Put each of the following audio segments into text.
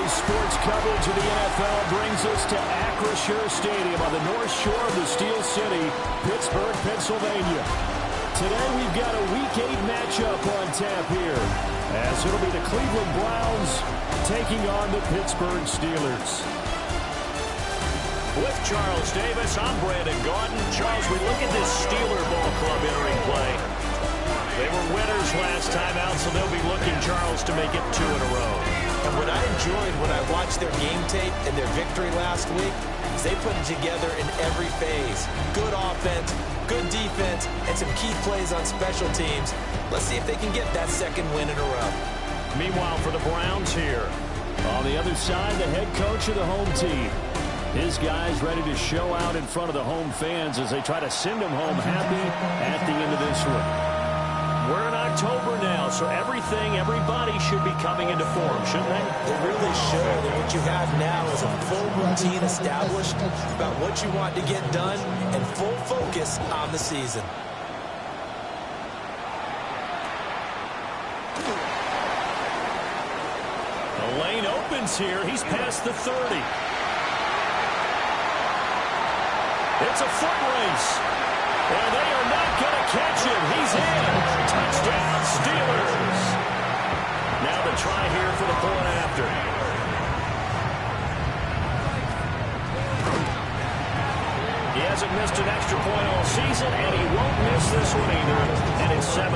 sports coverage of the NFL brings us to Acrisure Stadium on the north shore of the Steel City, Pittsburgh, Pennsylvania. Today we've got a Week 8 matchup on tap here, as it'll be the Cleveland Browns taking on the Pittsburgh Steelers. With Charles Davis, I'm Brandon Gaudin. Charles, we look at this Steeler ball club entering play. They were winners last time out, so they'll be looking, Charles, to make it 2 in a row. And what I enjoyed when I watched their game tape and their victory last week is they put it together in every phase. Good offense, good defense, and some key plays on special teams. Let's see if they can get that second win in a row. Meanwhile, for the Browns here. On the other side, the head coach of the home team. His guys ready to show out in front of the home fans as they try to send them home happy at the end of this one. We're in October now, so everybody should be coming into form, shouldn't they? They really should. And what you have now is a full routine established about what you want to get done and full focus on the season. The lane opens here. He's past the 30. It's a foot race. And they are not going to catch him. He's in. Touchdown, Steelers. Now the try here for the point after. He hasn't missed an extra point all season, and he won't miss this one either. And it's 7-0.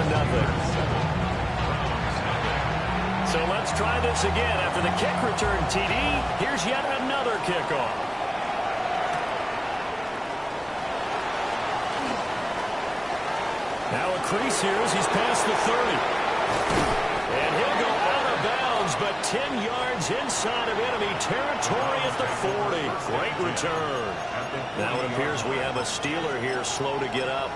So let's try this again. After the kick return TD, here's yet another kickoff. Now a crease here as he's past the 30. And he'll go out of bounds, but 10 yards inside of enemy territory at the 40. Great return. Now it appears we have a Steeler here slow to get up.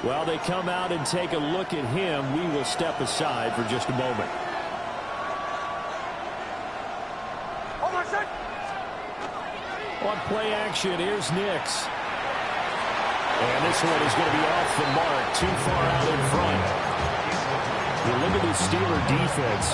While they come out and take a look at him, we will step aside for just a moment. On play action, here's Nix. And this one is going to be off the mark, too far out in front. You look at the Steeler defense.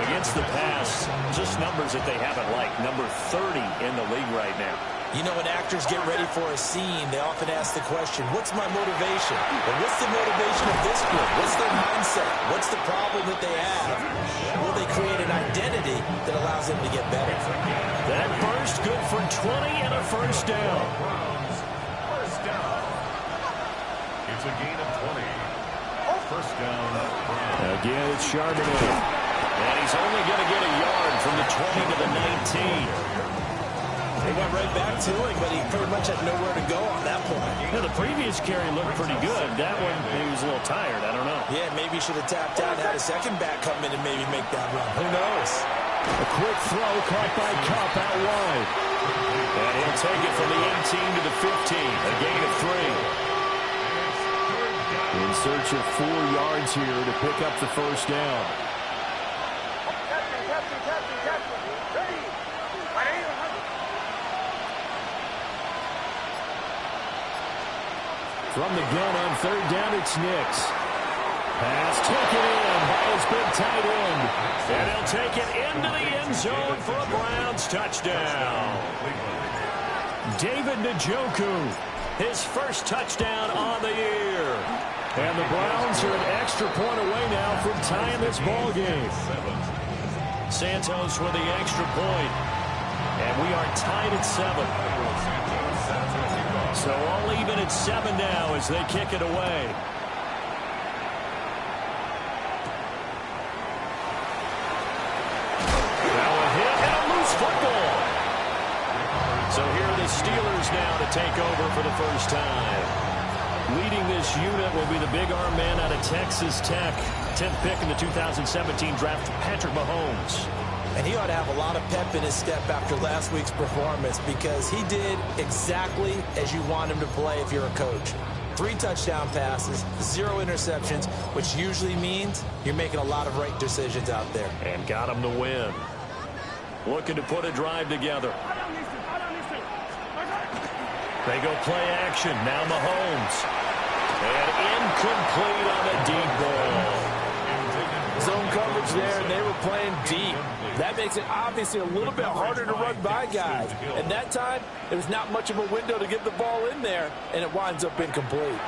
Against the pass, just numbers that they haven't liked. Number 30 in the league right now. You know, when actors get ready for a scene, they often ask the question, what's my motivation? But what's the motivation of this group? What's their mindset? What's the problem that they have? Will they create an identity that allows them to get better? That burst good for 20 and a first down. It's a gain of 20. First down. Again, it's Charbonnet. And he's only going to get a yard from the 20 to the 19. They went right back to him, but he pretty much had nowhere to go on that point. Yeah, the previous carry looked pretty good. That one, he was a little tired. I don't know. Yeah, maybe he should have tapped out and had a second back come in and maybe make that run. Who knows? A quick throw caught by Kupp out wide. And he'll take it from the 18 to the 15. A gain of 3. In search of 4 yards here to pick up the first down. From the gun on third down, it's Nix. Pass taken in by his big tight end. And he'll take it into the end zone for a Browns touchdown. David Njoku, his first touchdown on the year. And the Browns are an extra point away now from tying this ball game. Santos with the extra point. And we are tied at 7. So all even at 7 now as they kick it away. Now a hit and a loose football. So here are the Steelers now to take over for the first time. Leading this unit will be the big arm man out of Texas Tech. 10th pick in the 2017 draft, Patrick Mahomes. And he ought to have a lot of pep in his step after last week's performance because he did exactly as you want him to play if you're a coach. 3 touchdown passes, 0 interceptions, which usually means you're making a lot of right decisions out there. And got him to win. Looking to put a drive together. They go play action. Now Mahomes. And incomplete on a deep ball. Zone coverage there, and they were playing deep. That makes it obviously a little bit harder to run by guys. And that time, there was not much of a window to get the ball in there, and it winds up incomplete.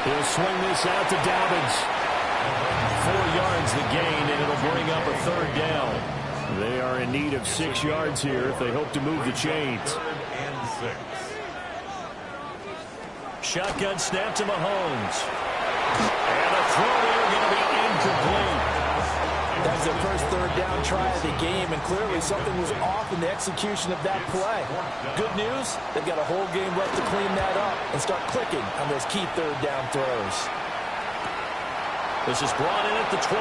He'll swing this out to Dobbins. 4 yards the gain, and it'll bring up a third down. They are in need of 6 yards here if they hope to move the chains. 3rd and 6. Shotgun snap to Mahomes. And a throw there going to be incomplete. That was their first third down try of the game, and clearly something was off in the execution of that play. Good news, they've got a whole game left to clean that up and start clicking on those key third down throws. This is brought in at the 21.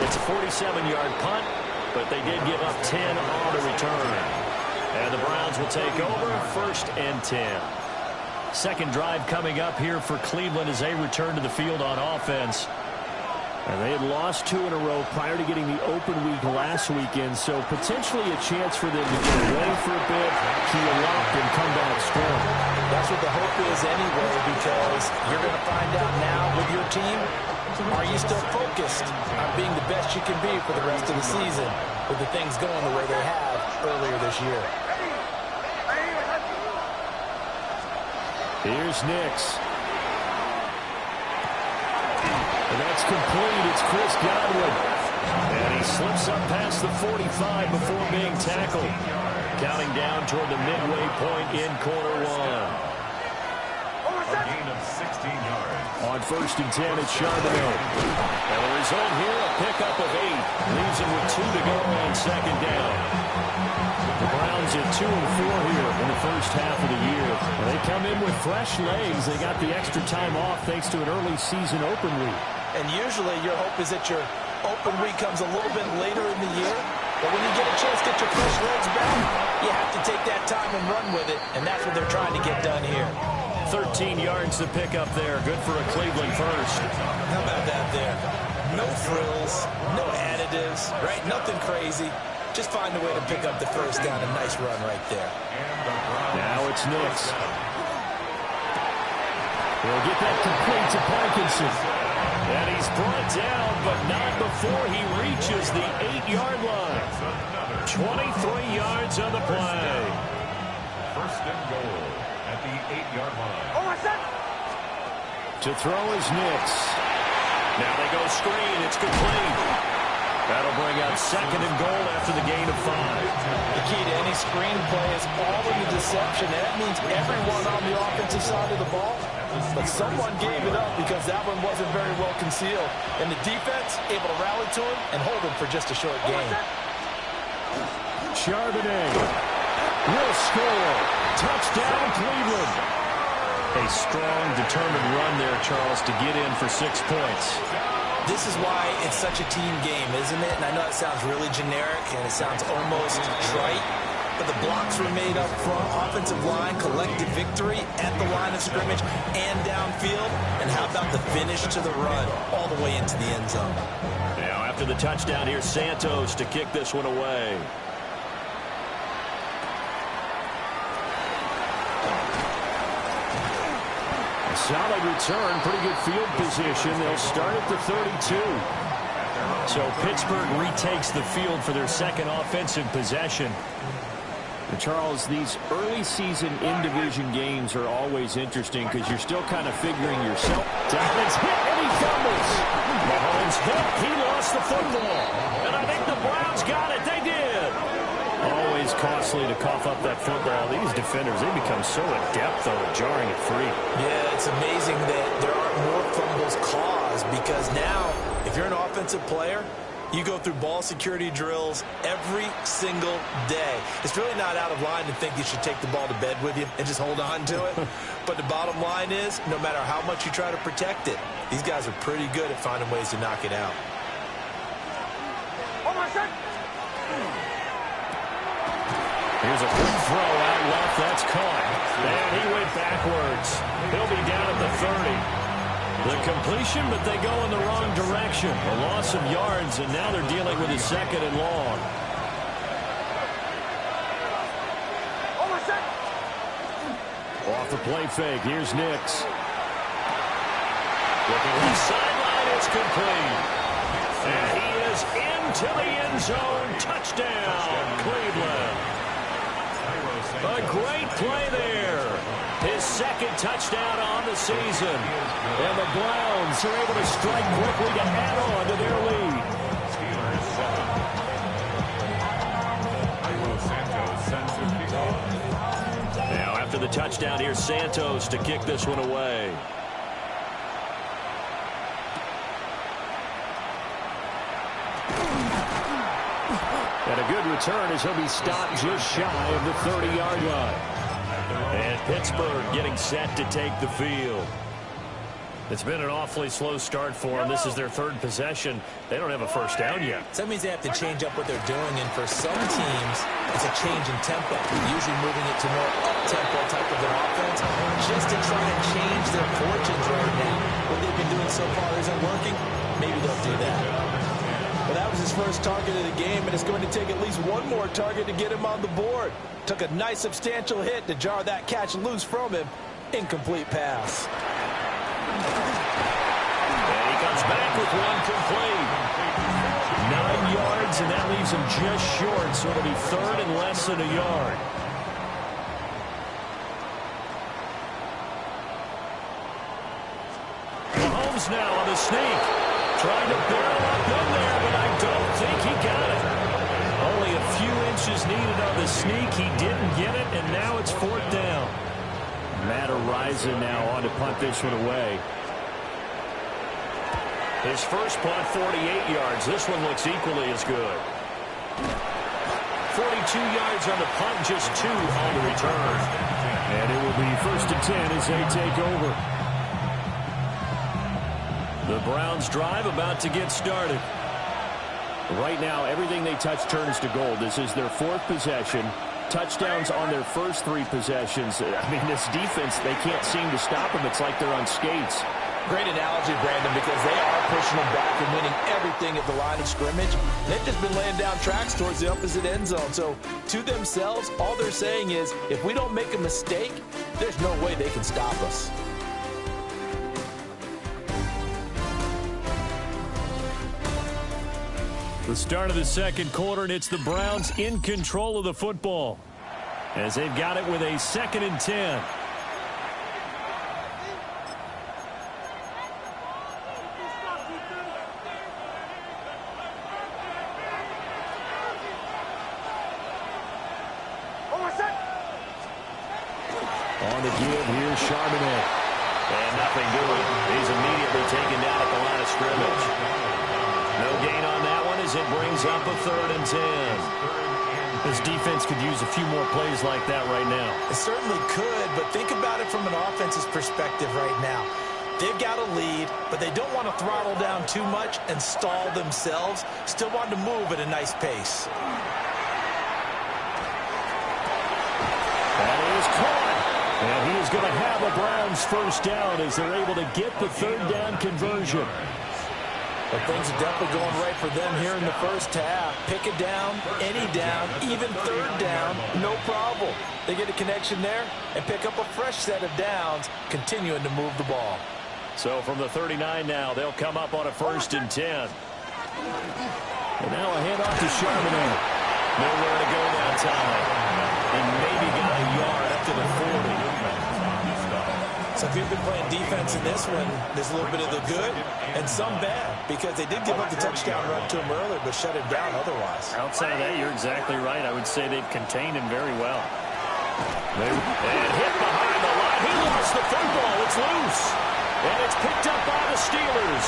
It's a 47-yard punt, but they did give up 10 on the return. And the Browns will take over 1st and 10. Second drive coming up here for Cleveland as they return to the field on offense. And they had lost 2 in a row prior to getting the open week last weekend, so potentially a chance for them to get away for a bit, key up, and come back strong. That's what the hope is anyway, because you're going to find out now with your team, are you still focused on being the best you can be for the rest of the season with the things going the way they have earlier this year? Here's Nix. And that's complete. It's Chris Godwin. And he slips up past the 45 before being tackled. Counting down toward the midway point in quarter 1. A gain of 16 yards. On 1st and 10, it's Charbonnet. And the result here, a pickup of 8. Leaves him with 2 to go on 2nd down. The Browns at 2 and 4 here in the first half of the year. They come in with fresh legs. They got the extra time off thanks to an early season open week. And usually your hope is that your open week comes a little bit later in the year. But when you get a chance to get your fresh legs back, you have to take that time and run with it. And that's what they're trying to get done here. 13 yards to pick up there. Good for a Cleveland first. How about that there? No frills, no additives, right? Nothing crazy. Just find a way to pick up the first down. A nice run right there. Now it's Nix. He'll get that complete to Parkinson. And he's brought down, but not before he reaches the 8-yard line. 23 yards on the play. 1st and goal at the 8-yard line. To throw is Nix. Now they go screen. It's complete. That'll bring up 2nd and goal after the gain of 5. The key to any screen play is all in the deception. And that means everyone on the offensive side of the ball. But someone gave it up because that one wasn't very well concealed. And the defense able to rally to him and hold him for just a short game. Charbonnet will score. Touchdown, Cleveland. A strong, determined run there, Charles, to get in for 6 points. This is why it's such a team game, isn't it? And I know it sounds really generic and it sounds almost trite, but the blocks were made up front, offensive line, collective victory at the line of scrimmage and downfield. And how about the finish to the run all the way into the end zone? Now after the touchdown, here's Santos to kick this one away. Solid return, pretty good field position. They'll start at the 32. So Pittsburgh retakes the field for their second offensive possession. And Charles, these early season in-division games are always interesting because you're still kind of figuring yourself. Dobbins hit and he fumbles. Mahomes hit, he lost the football. And I think the Browns got it. They did. Always costly to cough up that football. These defenders, they become so adept, though, at jarring it free. Yeah, it's amazing that there aren't more fumbles caused because now, if you're an offensive player, you go through ball security drills every single day. It's really not out of line to think you should take the ball to bed with you and just hold on to it. But the bottom line is, no matter how much you try to protect it, these guys are pretty good at finding ways to knock it out. Here's a quick throw out left. That's caught. And he went backwards. He'll be down at the 30. The completion, but they go in the wrong direction. A loss of yards, and now they're dealing with a 2nd and long. Off the play fake. Here's Nix. Looking left sideline, it's complete. And he is into the end zone. Touchdown, Cleveland. A great play there. His second touchdown on the season. And the Browns are able to strike quickly to add on to their lead. Now after the touchdown, here's Santos to kick this one away. And a good return as he'll be stopped just shy of the 30-yard line. And Pittsburgh getting set to take the field. It's been an awfully slow start for them. This is their third possession. They don't have a first down yet. So that means they have to change up what they're doing, and for some teams, it's a change in tempo, usually moving it to more up-tempo type of an offense, just to try to change their fortunes right now. What they've been doing so far isn't working. Maybe they'll do that. Well, that was his first target of the game, and it's going to take at least one more target to get him on the board. Took a nice substantial hit to jar that catch loose from him. Incomplete pass. And he comes back with one complete. 9 yards, and that leaves him just short, so it'll be third and less than a yard. Mahomes now on the sneak. Trying to barrel up in there, but I don't think he got it. Only a few inches needed on the sneak. He didn't get it, and now it's fourth down. Matt Araiza now on to punt this one away. His first punt, 48 yards. This one looks equally as good. 42 yards on the punt, just 2 on the return. And it will be first and 10 as they take over. The Browns drive about to get started. Right now, everything they touch turns to gold. This is their fourth possession. Touchdowns on their first 3 possessions. I mean, this defense, they can't seem to stop them. It's like they're on skates. Great analogy, Brandon, because they are pushing them back and winning everything at the line of scrimmage. They've just been laying down tracks towards the opposite end zone. So, to themselves, all they're saying is, if we don't make a mistake, there's no way they can stop us. The start of the second quarter, and it's the Browns in control of the football as they've got it with a 2nd and 10. On the give, here's Charbonnet. And nothing doing. He's immediately taken down at the line of scrimmage. No gain on that one as it brings up a 3rd and 10. This defense could use a few more plays like that right now. It certainly could, but think about it from an offense's perspective right now. They've got a lead, but they don't want to throttle down too much and stall themselves. Still want to move at a nice pace. That is caught. And he is going to have a Browns first down as they're able to get the 3rd down conversion. But things are definitely going right for them here in the first half. Pick it down, any down, even 3rd down, no problem. They get a connection there and pick up a fresh set of downs, continuing to move the ball. So from the 39 now, they'll come up on a 1st and 10. And now a handoff to Charbonnet. Nowhere to go that time. And maybe got a yard up to the 40. So if you've been playing defense in this one, there's a little bit of the good and some bad, because they did give up the touchdown run to him earlier, but shut him down otherwise. Outside of that, you're exactly right. I would say they've contained him very well. And hit behind the line. He lost the football. It's loose. And it's picked up by the Steelers.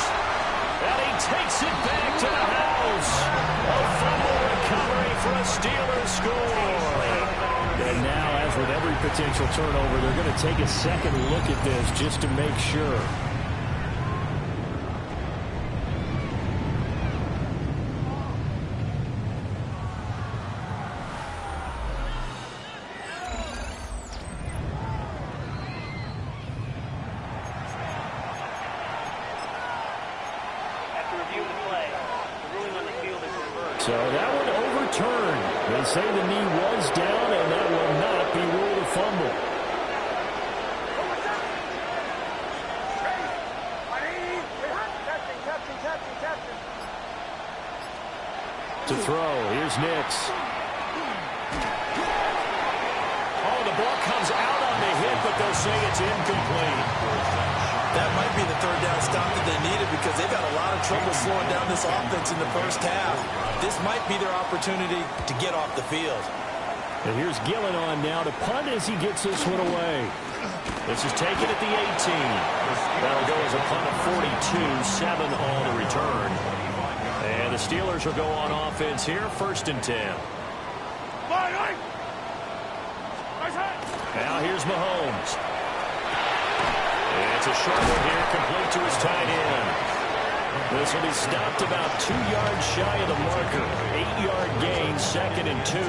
And he takes it back to the house. A fumble recovery for a Steelers score. And now, as with every potential turnover, they're going to take a second look at this just to make sure. So that one overturned. They say the knee was down, and that will not be ruled a fumble. To throw, here's Nix. Oh, the ball comes out on the hit, but they'll say it's incomplete. That might be the third down stop that they needed because they've got a lot of trouble slowing down this offense in the first half. This might be their opportunity to get off the field. And here's Gillen on now to punt as he gets this one away. This is taken at the 18. That'll go as a punt of 42, 7 on the return. And the Steelers will go on offense here, 1st and 10. Now here's Mahomes. It's a short one here, complete to his tight end. This will be stopped about 2 yards shy of the marker. 8-yard gain, 2nd and 2.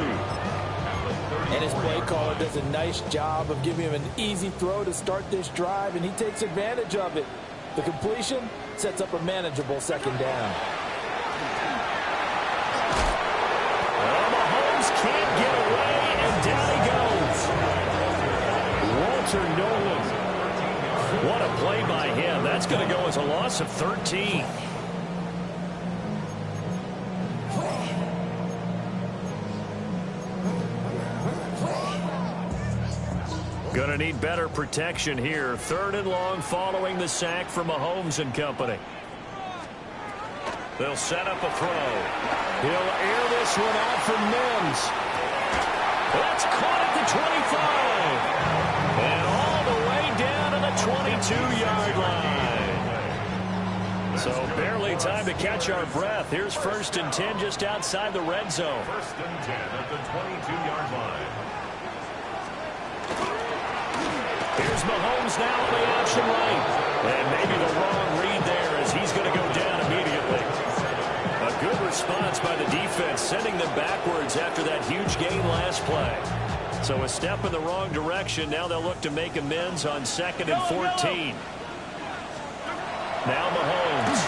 And his play caller does a nice job of giving him an easy throw to start this drive, and he takes advantage of it. The completion sets up a manageable 2nd down. Well, Mahomes can't get away, and down he goes. Walter Nolan. What a play by him. That's going to go as a loss of 13. Going to need better protection here. 3rd and long following the sack from Mahomes and company. They'll set up a throw. He'll air this one out for Mims. That's caught at the 25. And all the way down to the 22-yard line. So barely time to catch our breath. Here's 1st and 10 just outside the red zone. 1st and 10 at the 22-yard line. Here's Mahomes now on the option right. And maybe the wrong read there as he's going to go down immediately. A good response by the defense, sending them backwards after that huge gain last play. So a step in the wrong direction. Now they'll look to make amends on 2nd and 14. Now Mahomes.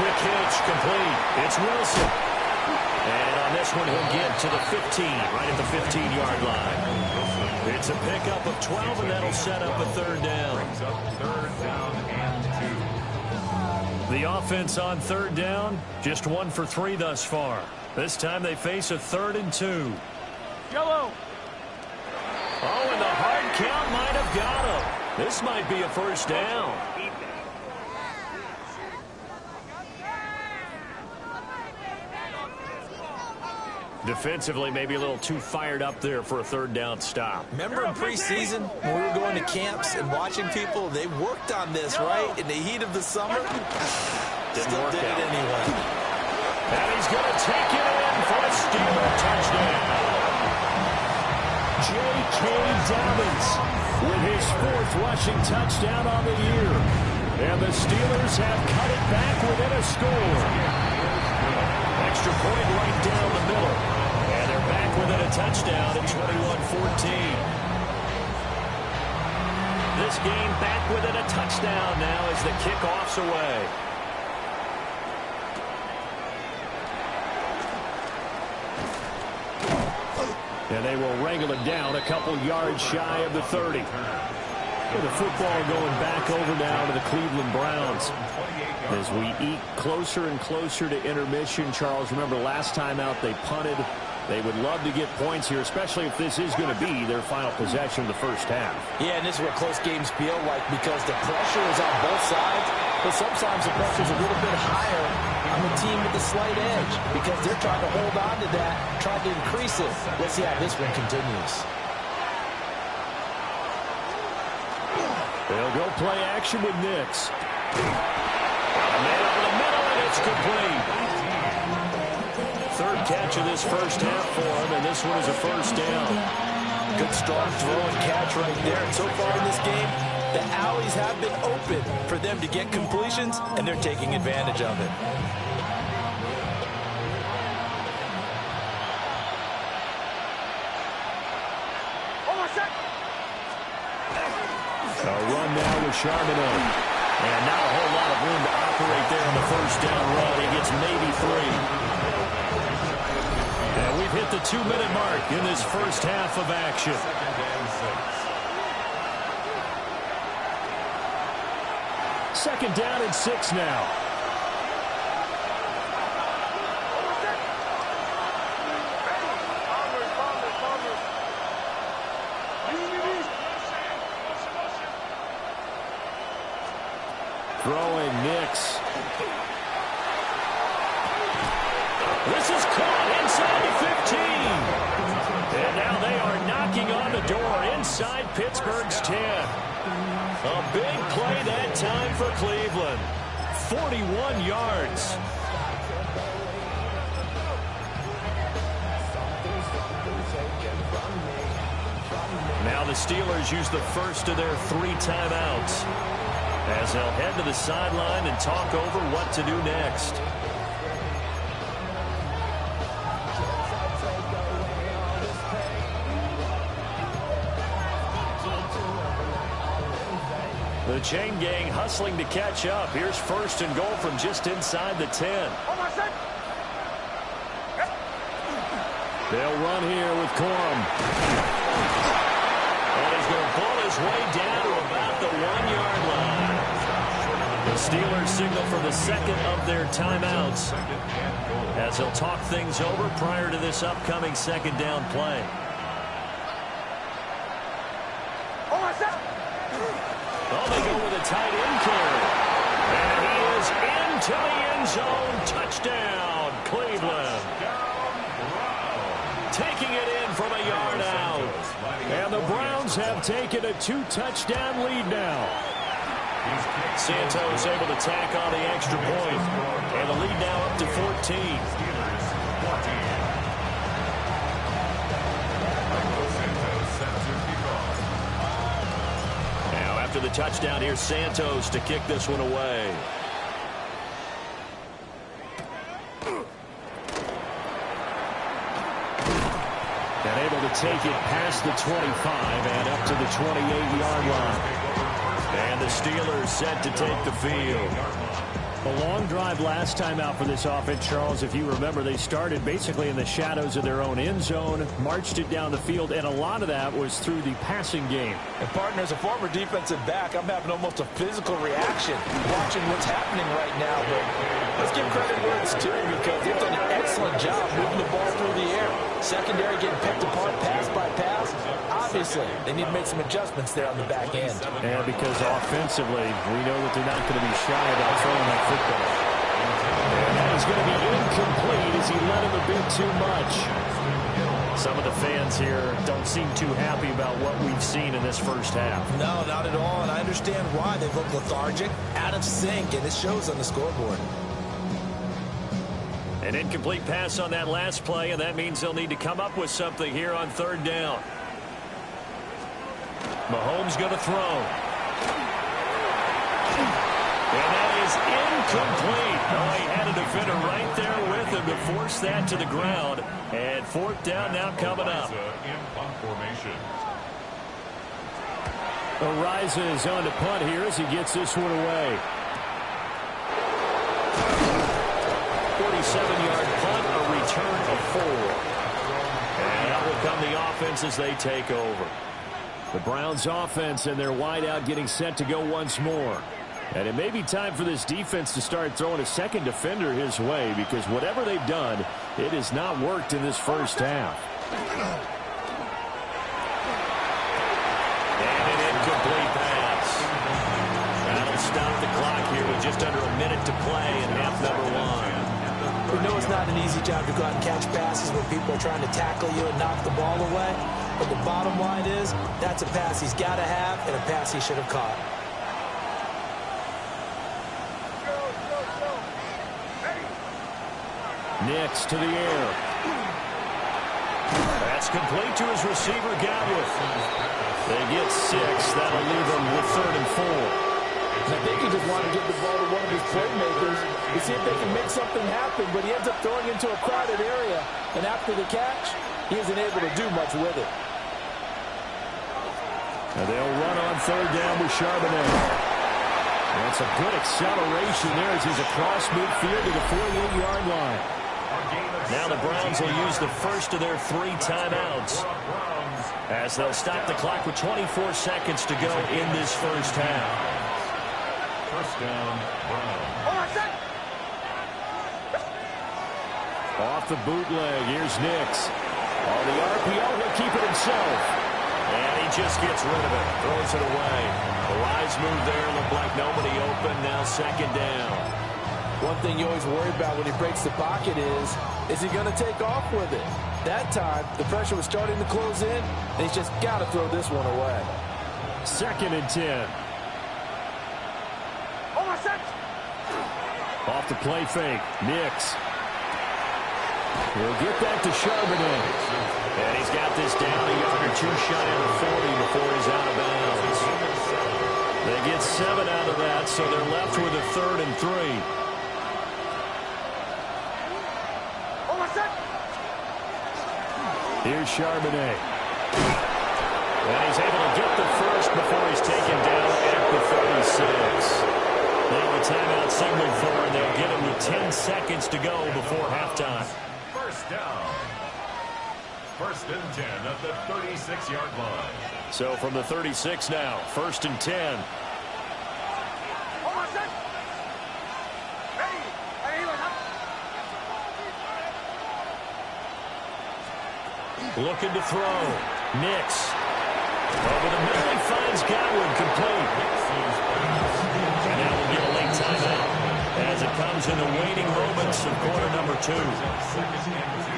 Quick hitch complete. It's Wilson. And on this one he'll get to the 15, right at the 15-yard line. It's a pickup of 12, and that'll set up a 3rd down. Brings up 3rd down and 2. The offense on 3rd down, just 1 for 3 thus far. This time they face a 3rd and 2. Yellow. Oh, and the hard count might have got him. This might be a 1st down. Defensively, maybe a little too fired up there for a 3rd down stop. Remember in preseason when we were going to camps and watching people, they worked on this, right? In the heat of the summer, still did it anyway. And he's going to take it in for a Steeler touchdown. J.K. Dobbins with his 4th rushing touchdown on the year. And the Steelers have cut it back within a score. Extra point right down the middle. And they're back within a touchdown at 21-14. This game back within a touchdown now as the kickoff's away. And they will wrangle it down a couple yards shy of the 30. And the football going back over now to the Cleveland Browns. As we eke closer and closer to intermission, Charles, remember last time out they punted. They would love to get points here, especially if this is going to be their final possession of the first half. Yeah, and this is what close games feel like because the pressure is on both sides, but sometimes the pressure is a little bit higher on the team with the slight edge because they're trying to hold on to that, trying to increase it. Let's see how this one continues. They'll go play action with Nix. Man over the middle, and it's complete. 3rd catch of this first half for him, and this one is a 1st down. Good strong throw and catch right there. And so far in this game, the alleys have been open for them to get completions, and they're taking advantage of it. A run now with Charbonnet. And not a whole lot of room to operate there on the 1st down run. He gets maybe 3. And we've hit the 2-minute mark in this first half of action. 2nd down and 6 now. throwing Nix. This is caught inside the 15. And now they are knocking on the door inside Pittsburgh's 10. A big play that time for Cleveland. 41 yards. Now the Steelers use the first of their 3 timeouts as they'll head to the sideline and talk over what to do next. The chain gang hustling to catch up. Here's first and goal from just inside the 10. They'll run here with Corum. And he's going to pull his way down to about the 1-yard line. The Steelers signal for the second of their timeouts as they'll talk things over prior to this upcoming second down play. Oh, they go with a tight end carry. And he is into the end zone. Touchdown, Cleveland. Taking it in from a yard out. And the Browns have taken a 2-touchdown lead now. Santos able to tack on the extra point. And the lead now up to 14. Now after the touchdown, here's Santos to kick this one away. And able to take it past the 25 and up to the 28-yard line. And the Steelers set to take the field. A long drive last time out for this offense, Charles. If you remember, they started basically in the shadows of their own end zone, marched it down the field, and a lot of that was through the passing game. And, partner, as a former defensive back, I'm having almost a physical reaction watching what's happening right now. But let's give credit where it's due because they've done an excellent job moving the ball through the air. Secondary getting picked apart pass by pass. Obviously, they need to make some adjustments there on the back end. And because offensively, we know that they're not going to be shy about throwing that football. And that is going to be incomplete as he led him a bit too much. Some of the fans here don't seem too happy about what we've seen in this first half. No, not at all, and I understand why. They look lethargic, out of sync, and it shows on the scoreboard. An incomplete pass on that last play, and that means they'll need to come up with something here on third down. Mahomes going to throw. And that is incomplete. Oh, he had a defender right there with him to force that to the ground. And fourth down now coming up. Ariza is on to punt here as he gets this one away. 47-yard punt, a return of 4. And out will come the offense as they take over. The Browns offense and their wideout getting set to go once more. And it may be time for this defense to start throwing a second defender his way because whatever they've done, it has not worked in this first half. And an incomplete pass. That'll stop the clock here with just under a minute to play in half number 1. We know it's not an easy job to go out and catch passes when people are trying to tackle you and knock the ball away. But the bottom line is that's a pass he's got to have and a pass he should have caught. Nix to the air. That's complete to his receiver, Godwin. They get 6. That'll leave them with 3rd and 4. I think he just wanted to get the ball to one of his playmakers to see if they can make something happen, but he ends up throwing into a crowded area. And after the catch, he isn't able to do much with it. And they'll run on third down with Charbonnet. That's a good acceleration there as he's across midfield to the 48-yard line. Now the Browns will use the first of their 3 timeouts as they'll stop the clock with 24 seconds to go in this first half. First down, Browns. Off the bootleg, here's Nix. On the RPO, he'll keep it himself. And he just gets rid of it. Throws it away. A wise move there. Looked like nobody open. Now second down. One thing you always worry about when he breaks the pocket is he going to take off with it? That time, the pressure was starting to close in, and he's just got to throw this one away. Second and 10. Off the play fake. Nix. We'll get that to Charbonnet. And he's got this down a yard or two shy of the 40 before he's out of bounds. They get 7 out of that, so they're left with a 3rd and 3. Here's Charbonnet. And he's able to get the first before he's taken down at the 36. Now a timeout signal for, and they'll get him with 10 seconds to go before halftime. First down. 1st and 10 at the 36-yard line. So from the 36 now, 1st and 10. Looking to throw. Nix. Over the middle, he finds Godwin complete. And now we'll get a late timeout as it comes in the waning moments of quarter number 2.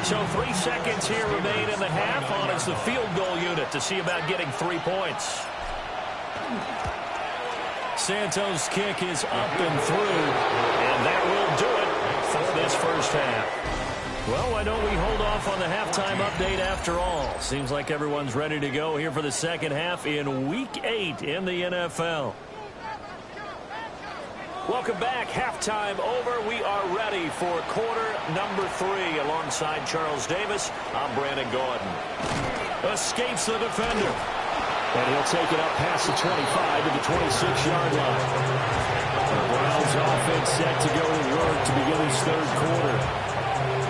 So 3 seconds here remain in the half on as the field goal unit to see about getting 3 points. Santos' kick is up and through, and that will do it for this first half. Well, why don't we hold off on the halftime update after all? Seems like everyone's ready to go here for the second half in Week 8 in the NFL. Welcome back. Halftime over. We are ready for quarter number 3 alongside Charles Davis. I'm Brandon Gordon. Escapes the defender. And he'll take it up past the 25 to the 26-yard line. The Browns offense set to go to work to begin this 3rd quarter.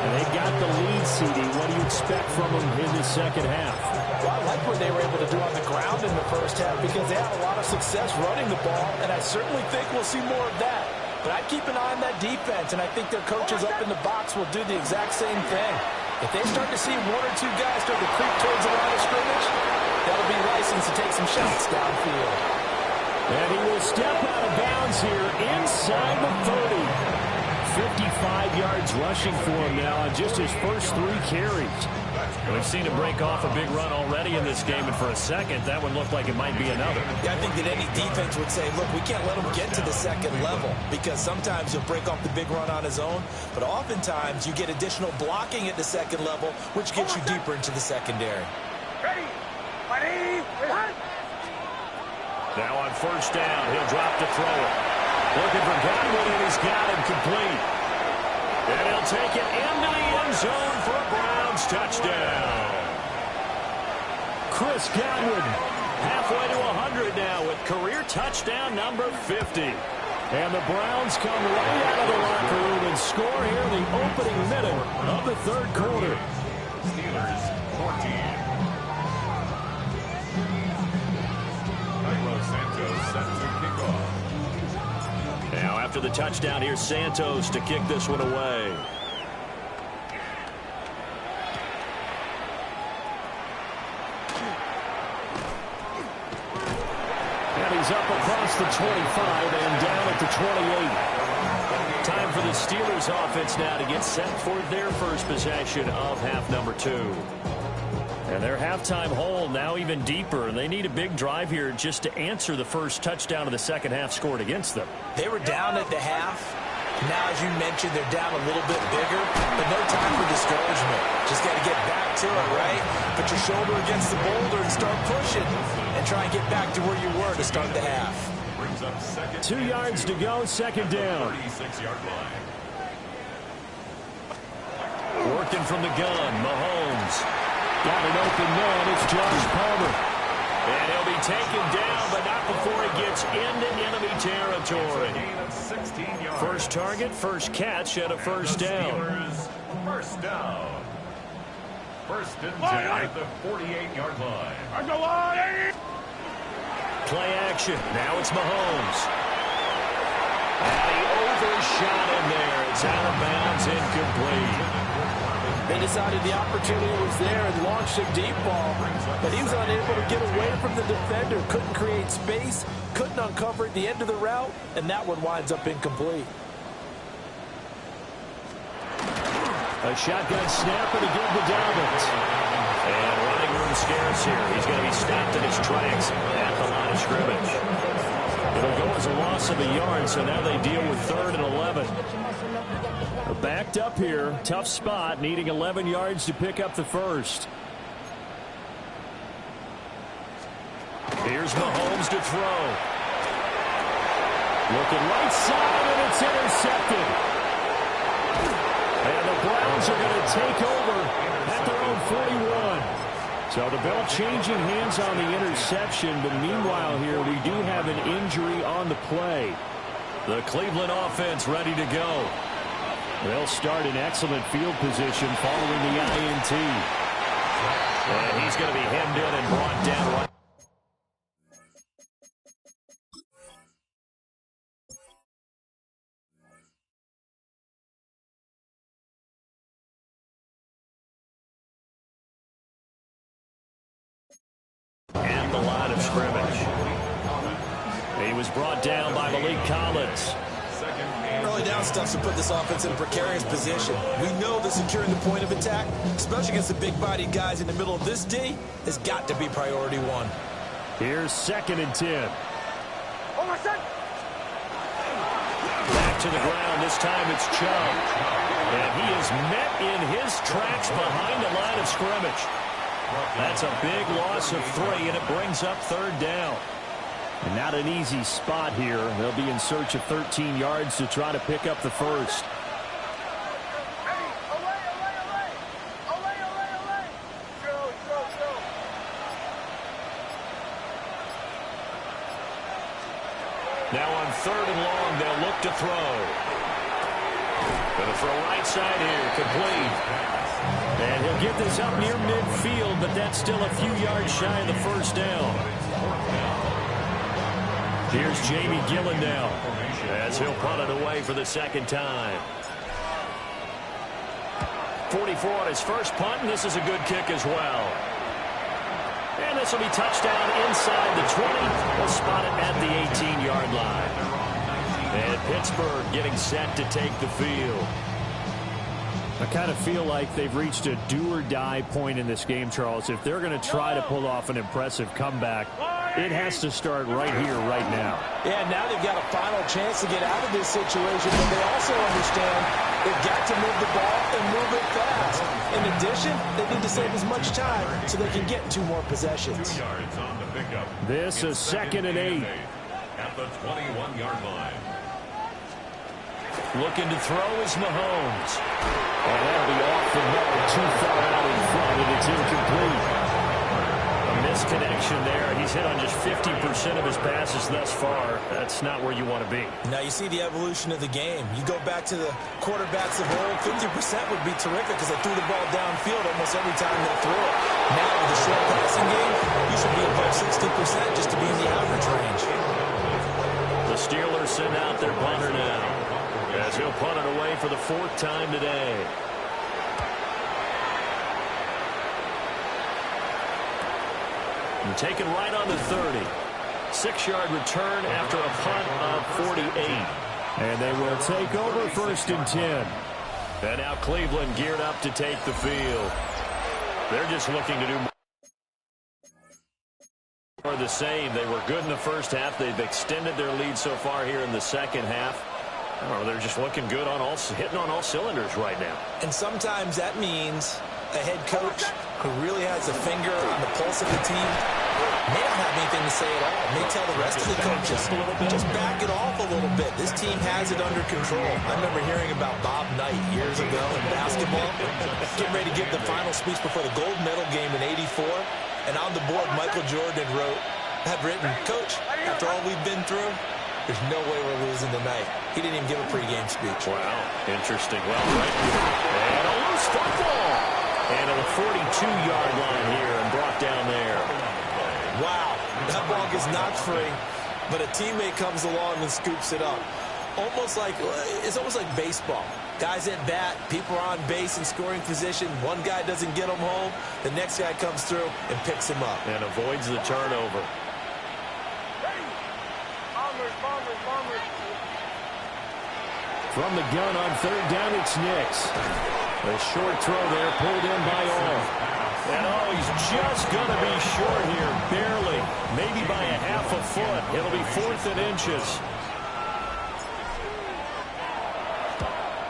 And they got the lead, CD. What do you expect from them in the second half? Well, I like what they were able to do on the ground in the first half because they had a lot of success running the ball, and I certainly think we'll see more of that. But I'd keep an eye on that defense, and I think their coaches up in the box will do the exact same thing. If they start to see 1 or 2 guys start to creep towards the line of scrimmage, that'll be license to take some shots downfield. And he will step out of bounds here inside the 30. 55 yards rushing for him now on just his first 3 carries. We've seen him break off a big run already in this game, and for a second, that one looked like it might be another. Yeah, I think that any defense would say, look, we can't let him get to the second level because sometimes he'll break off the big run on his own, but oftentimes you get additional blocking at the second level, which gets you deeper into the secondary. Now on first down, he'll drop to throw it. Looking for Godwin, and he's got him complete. And he'll take it into the end zone for a Browns touchdown. Chris Godwin halfway to 100 now with career touchdown number 50. And the Browns come right out of the locker room and score here in the opening minute of the 3rd quarter. Steelers 14. Carlos Santos set to kick off. Now after the touchdown, here's Santos to kick this one away. And he's up across the 25 and down at the 28. Time for the Steelers offense now to get set for their first possession of half number 2. And their halftime hole now even deeper. And they need a big drive here just to answer the first touchdown of the second half scored against them. They were down at the half. Now, as you mentioned, they're down a little bit bigger, but no time for discouragement. Just got to get back to it, right? Put your shoulder against the boulder and start pushing and try and get back to where you were to start the half. Brings up 2 yards to go, second down. 36-yard line. Working from the gun, Mahomes. Got an open man. It's Josh Palmer. And he'll be taken down, but not before he gets into enemy territory. First target, first catch, and a first down. First down. 1st and 10 at the 48-yard line. Play action. Now it's Mahomes. And he overshot him there. It's out of bounds, incomplete. They decided the opportunity was there and launched a deep ball, but he was unable to get away from the defender, couldn't create space, couldn't uncover at the end of the route, and that one winds up incomplete. A shotgun snap and a give to Dobbins. And running room scarce here. He's going to be stopped in his tracks at the line of scrimmage. It'll go as a loss of a yard, so now they deal with 3rd and 11. Backed up here. Tough spot, needing 11 yards to pick up the first. Here's Mahomes to throw. Looking right side, and it's intercepted. And the Browns are going to take over at their own 41. So the ball changing hands on the interception, but meanwhile here we do have an injury on the play. The Cleveland offense ready to go. They'll start in excellent field position following the INT. And he's going to be hemmed in and brought down right. At the line of scrimmage. He was brought down by Malik Collins. Early down stuff to put this offense in a precarious position. We know that securing the point of attack, especially against the big-bodied guys in the middle of this D, has got to be priority one. Here's 2nd and 10. Back to the ground. This time it's Chubb. And he is met in his tracks behind the line of scrimmage. That's a big loss of 3, and it brings up 3rd down. And not an easy spot here. They'll be in search of 13 yards to try to pick up the first. Now on 3rd and long, they'll look to throw. Going to throw right side here, complete. And he'll get this up near midfield, but that's still a few yards shy of the first down. Here's Jamie Gillen now, as he'll punt it away for the 2nd time. 44 on his first punt, and this is a good kick as well. And this will be touchdown inside the 20. We'll spot it at the 18-yard line. And Pittsburgh getting set to take the field. I kind of feel like they've reached a do-or-die point in this game, Charles. If they're going to try to pull off an impressive comeback, it has to start right here, right now. Yeah, now they've got a final chance to get out of this situation, but they also understand they've got to move the ball and move it fast. In addition, they need to save as much time so they can get 2 more possessions. 2 yards on the pickup. This is 2nd and 8. At the 21-yard line. Looking to throw is Mahomes. And that'll be off the mark, too far out in front, and it's incomplete. A misconnection there. He's hit on just 50% of his passes thus far. That's not where you want to be. Now you see the evolution of the game. You go back to the quarterbacks of old, 50% would be terrific because they threw the ball downfield almost every time they threw it. Now with the short passing game, you should be above 60% just to be in the average range. The Steelers send out their punter now, as he'll punt it away for the 4th time today. And taken right on the 30. 6-yard return after a punt of 48. And they will take over 1st and 10. And now Cleveland geared up to take the field. They're just looking to do more of the same. They were good in the first half. They've extended their lead so far here in the second half. I don't know, they're just looking good on hitting on all cylinders right now. And sometimes that means a head coach who really has a finger on the pulse of the team may not have anything to say at all. May tell the rest of the coaches, just back it off a little bit. This team has it under control. I remember hearing about Bob Knight years ago in basketball, getting ready to give the final speech before the gold medal game in '84. And on the board, Michael Jordan had written, "Coach, after all we've been through, there's no way we're losing tonight." He didn't even give a pregame speech. Wow, interesting. Well, right. And a loose football. And at the 42-yard line here and brought down there. Wow, that ball gets knocked free, but a teammate comes along and scoops it up. It's almost like baseball. Guys at bat, people are on base in scoring position. One guy doesn't get him home. The next guy comes through and picks him up. And avoids the turnover. From the gun on third down, it's Nix. A short throw there, pulled in by all. And oh, he's just going to be short here, barely. Maybe by a half a foot. It'll be 4th and inches.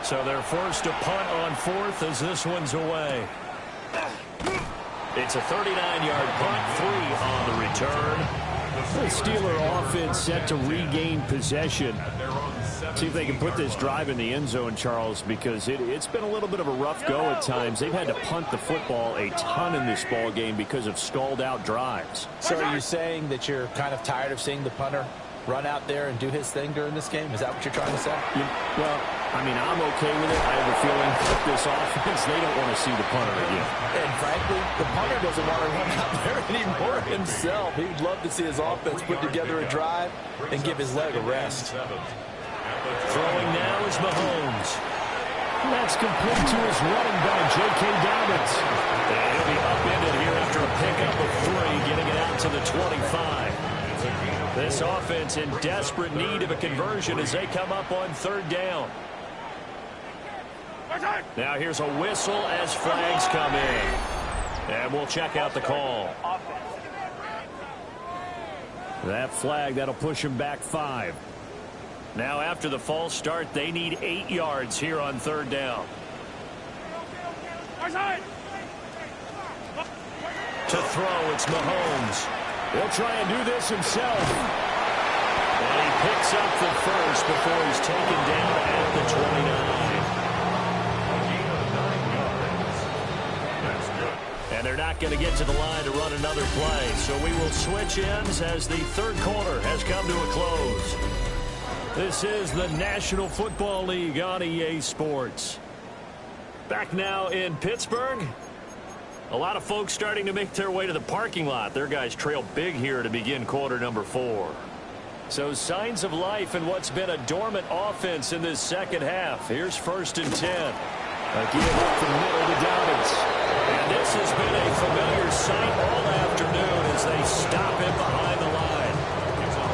So they're forced to punt on 4th as this one's away. It's a 39-yard punt, 3 on the return. The Steeler offense set to regain possession. See if they can put this drive in the end zone, Charles, because it's been a little bit of a rough go at times. They've had to punt the football a ton in this ball game because of stalled-out drives. So are you saying that you're kind of tired of seeing the punter run out there and do his thing during this game? Is that what you're trying to say? Well, I mean, I'm okay with it. I have a feeling that this offense, they don't want to see the punter again. And frankly, the punter doesn't want to run out there anymore himself. He would love to see his offense put together a drive and give his leg a rest. Throwing now is Mahomes. That's complete to his running back, J.K. Dobbins. And he'll be upended here after a pickup of 3, getting it out to the 25. This offense in desperate need of a conversion as they come up on third down. Now here's a whistle as flags come in. And we'll check out the call. That flag, that'll push him back 5. Now after the false start, they need 8 yards here on third down. To throw, it's Mahomes. He'll try and do this himself. And he picks up the first before he's taken down at the 29. And they're not going to get to the line to run another play. So we will switch ends as the third quarter has come to a close. This is the National Football League on EA Sports. Back now in Pittsburgh. A lot of folks starting to make their way to the parking lot. Their guys trail big here to begin quarter number 4. So signs of life in what's been a dormant offense in this second half. Here's 1st and 10. A give up the middle to Dobbins. And this has been a familiar sight all afternoon as they stop him behind the line.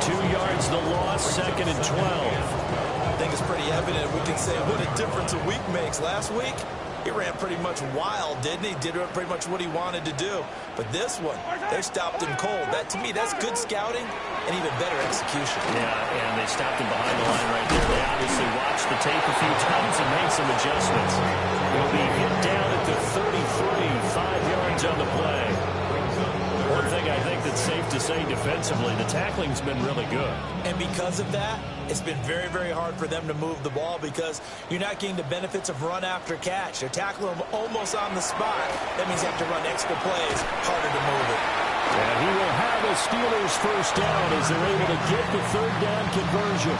2 yards the loss, 2nd and 12. I think it's pretty evident. We can say what a difference a week makes. Last week, he ran pretty much wild, didn't he? Did pretty much what he wanted to do. But this one, they stopped him cold. That, to me, that's good scouting and even better execution. Yeah, and they stopped him behind the line right there. They obviously watched the tape a few times and made some adjustments. He'll be hit down at the 33, 5 yards on the play. One thing I think that's safe to say defensively, the tackling's been really good. And because of that, it's been very, very hard for them to move the ball because you're not getting the benefits of run after catch. They're tackling them almost on the spot. That means you have to run extra plays, harder to move it. And he will have a Steelers first down as they're able to get the third down conversion.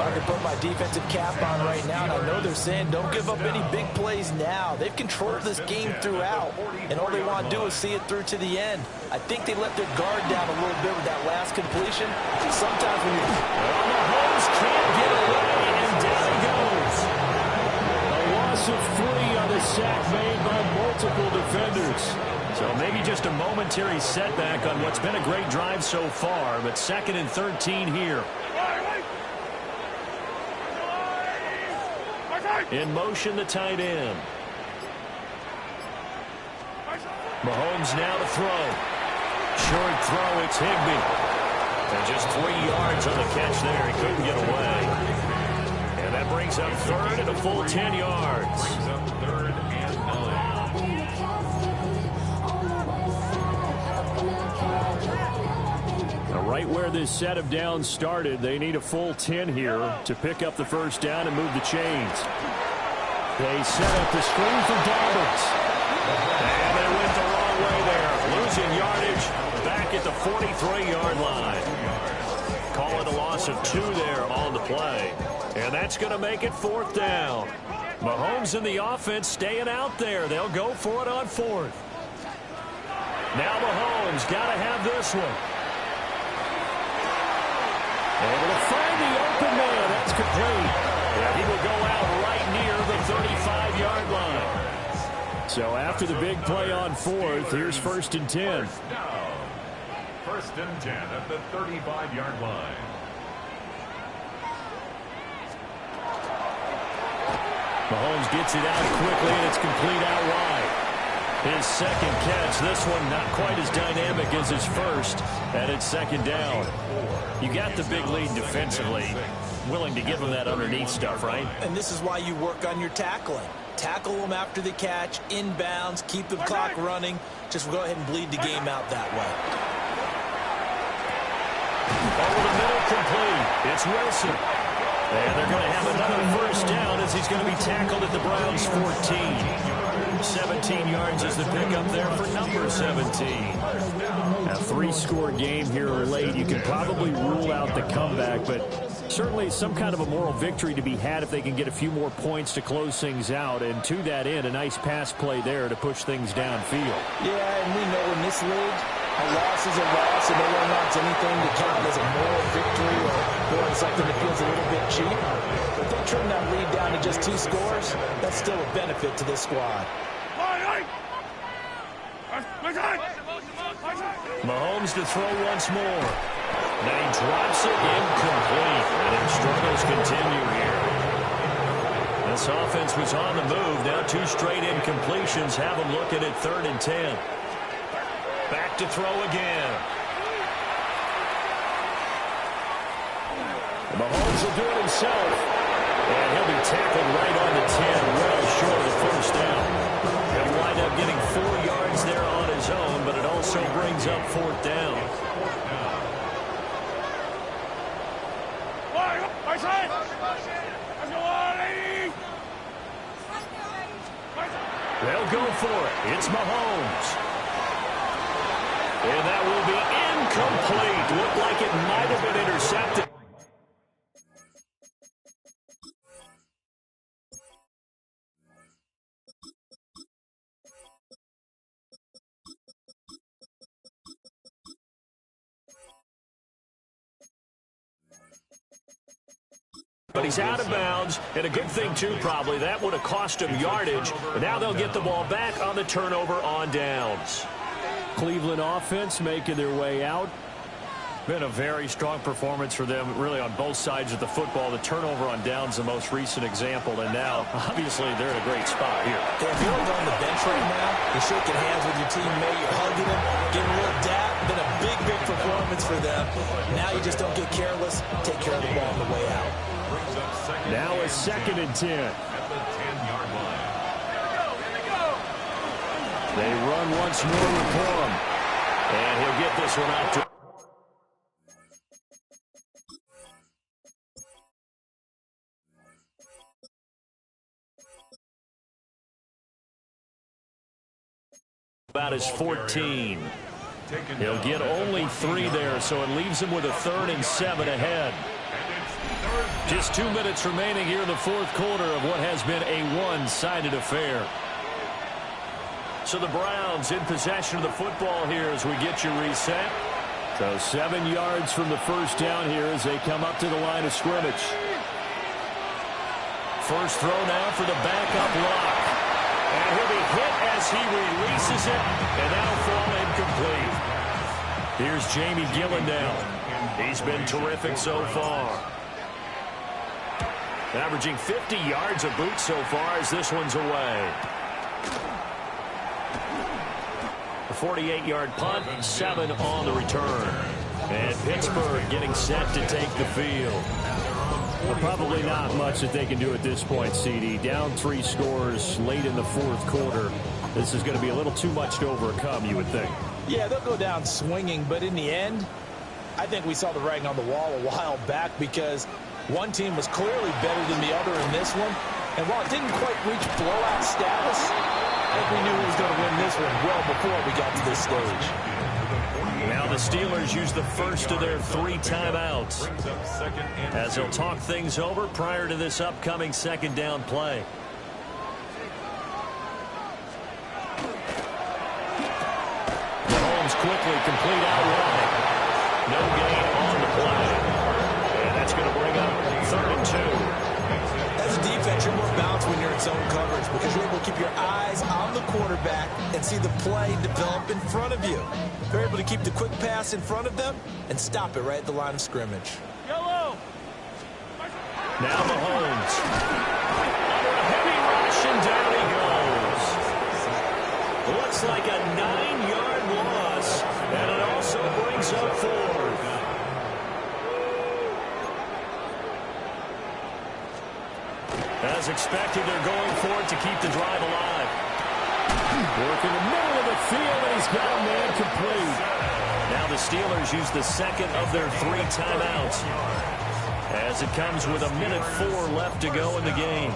I can put my defensive cap on right now, and I know they're saying don't give up any big plays now. They've controlled this game throughout, and all they want to do is see it through to the end. I think they let their guard down a little bit with that last completion. Sometimes when you... Mahomes can't get away, and down he goes. A loss of 3 on the sack made by multiple defenders. So maybe just a momentary setback on what's been a great drive so far, but 2nd and 13 here. In motion, the tight end. Mahomes now to throw. Short throw, it's Higbee. And just 3 yards on the catch there. He couldn't get away. And that brings up 3rd and a full 10 yards. Now, right where this set of downs started, they need a full 10 here to pick up the first down and move the chains. They set up the screen for Dobbins. And they went the wrong way there. Losing yardage back at the 43-yard line. Call it a loss of 2 there on the play. And that's going to make it 4th down. Mahomes and the offense staying out there. They'll go for it on 4th. Now Mahomes got to have this one. Able to find the open man. That's complete. Yeah, he will go out right near the 35-yard line. So after the big play on fourth, here's 1st and 10. First down. 1st and 10 at the 35-yard line. Mahomes gets it out quickly, and it's complete out wide. His second catch, this one not quite as dynamic as his first, and it's 2nd down. You got the big lead defensively. Willing to give him that underneath stuff, right? And this is why you work on your tackling. Tackle them after the catch, inbounds, keep the clock running. Just go ahead and bleed the game out that way. Over the middle, complete. It's Wilson. And they're going to have another 1st down as he's going to be tackled at the Browns' 14. 17 yards is the pickup there for number 17. A 3-score game here late. You can probably rule out the comeback, but certainly some kind of a moral victory to be had if they can get a few more points to close things out. And to that end, a nice pass play there to push things downfield. Yeah, and we know in this league, a loss is a loss, and no one wants anything to count as a moral victory or something that feels a little bit cheap. But if they trim that lead down to just 2 scores, that's still a benefit to this squad. Mahomes to throw once more. Then he drops it incomplete. And their struggles continue here. This offense was on the move. Now 2 straight incompletions have them looking at 3rd and 10. Back to throw again. Mahomes will do it himself. And he'll be tackled right on the 10, well short of the 1st down. He'll wind up getting 4 yards there on his own, but it also brings up 4th down. They'll go for it. It's Mahomes. And that will be incomplete. Looked like it might have been intercepted. But he's out of bounds, and a good thing, too, probably. That would have cost him yardage, but now they'll get the ball back on the turnover on downs. Cleveland offense making their way out. Been a very strong performance for them, really, on both sides of the football. The turnover on downs, the most recent example, and now, obviously, they're in a great spot here. Yeah, if you're on the bench right now, you're shaking hands with your teammate, you're hugging him, giving a little dap. Been a big, big performance for them. Now you just don't get careless. Take care of the ball on the way out. Now it's 2nd and 10. At the 10-yard line. They run once more with Corum. And he'll get this one out to about his 14. He'll get only 3 there, so it leaves him with a 3rd and 7 ahead. Just 2 minutes remaining here in the 4th quarter of what has been a one-sided affair. So the Browns in possession of the football here as we get you reset. So 7 yards from the 1st down here as they come up to the line of scrimmage. First throw now for the backup lock. And he'll be hit as he releases it, and that'll fall incomplete. Here's Jamie Gillen. He's been terrific so far. Averaging 50 yards a boot so far as this one's away. A 48-yard punt, 7 on the return. And Pittsburgh getting set to take the field. Well, probably not much that they can do at this point, CD. Down 3 scores late in the 4th quarter. This is going to be a little too much to overcome, you would think. Yeah, they'll go down swinging, but in the end, I think we saw the writing on the wall a while back because one team was clearly better than the other in this one. And while it didn't quite reach blowout status, I think we knew who was going to win this one well before we got to this stage. Now the Steelers use the first of their 3 timeouts as they'll talk things over prior to this upcoming 2nd down play. Mahomes quickly complete out wide. No gain on the play. And that's going to bring up 3rd and 2. As a defense, you're more balanced when you're in zone coverage because you're able to keep your eyes on the quarterback and see the play develop in front of you. They're able to keep the quick pass in front of them and stop it right at the line of scrimmage. Now Mahomes. Under a heavy rush, and down he goes. Looks like a 9-yard loss, and it also brings up 4th. As expected, they're going for it to keep the drive alive. Work in the middle of the field, and he's got a man complete. Now the Steelers use the second of their 3 timeouts, as it comes with 1:04 left to go in the game.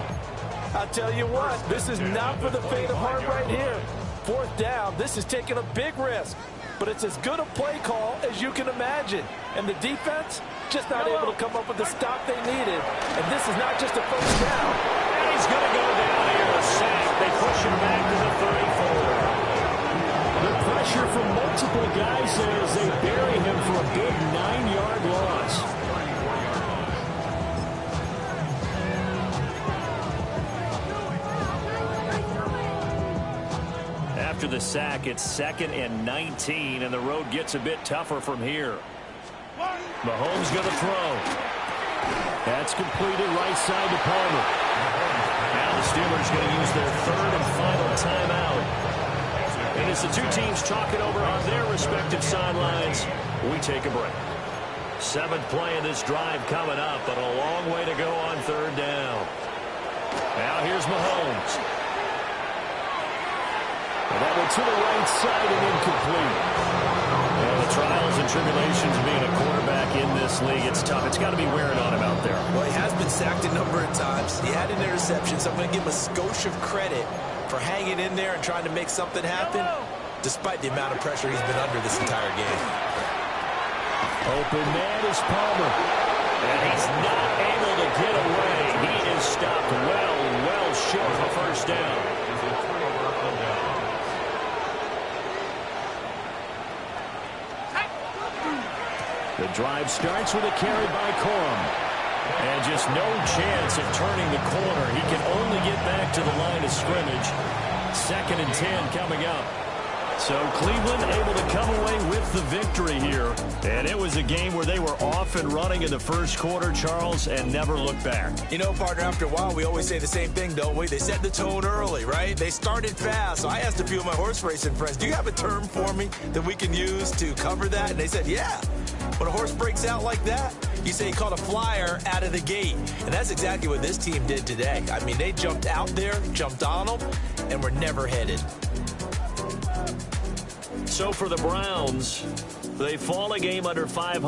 I'll tell you what, this is not for the faint of heart right here. 4th down, this is taking a big risk. But it's as good a play call as you can imagine. And the defense, just not able to come up with the stop they needed. And this is not just a first down. And he's going to go down here, a sack. They push him back to the 34. The pressure from multiple guys there as they bury him for a big 9-yard loss. After the sack, it's 2nd and 19, and the road gets a bit tougher from here. Mahomes going to throw. That's completed right side to Palmer. Now the Steelers going to use their 3rd and final timeout. And as the 2 teams talk it over on their respective sidelines, we take a break. 7th play of this drive coming up, but a long way to go on 3rd down. Now here's Mahomes. And that went to the right side and incomplete. Well, the trials and tribulations of being a quarterback in this league, it's tough. It's got to be wearing on him out there. Well, he has been sacked a number of times. He had an interception, so I'm going to give him a skosh of credit for hanging in there and trying to make something happen, despite the amount of pressure he's been under this entire game. Open man is Palmer. And he's not able to get away. He is stopped well short of a first down. The drive starts with a carry by Corum. And just no chance of turning the corner. He can only get back to the line of scrimmage. 2nd and 10 coming up. So Cleveland able to come away with the victory here. And it was a game where they were off and running in the first quarter, Charles, and never looked back. You know, partner, after a while, we always say the same thing, don't we? They set the tone early, right? They started fast. So I asked a few of my horse racing friends, do you have a term for me that we can use to cover that? And they said, yeah. When a horse breaks out like that, you say he caught a flyer out of the gate. And that's exactly what this team did today. I mean, they jumped out there, jumped on them, and were never headed. So for the Browns, they fall a game under 500.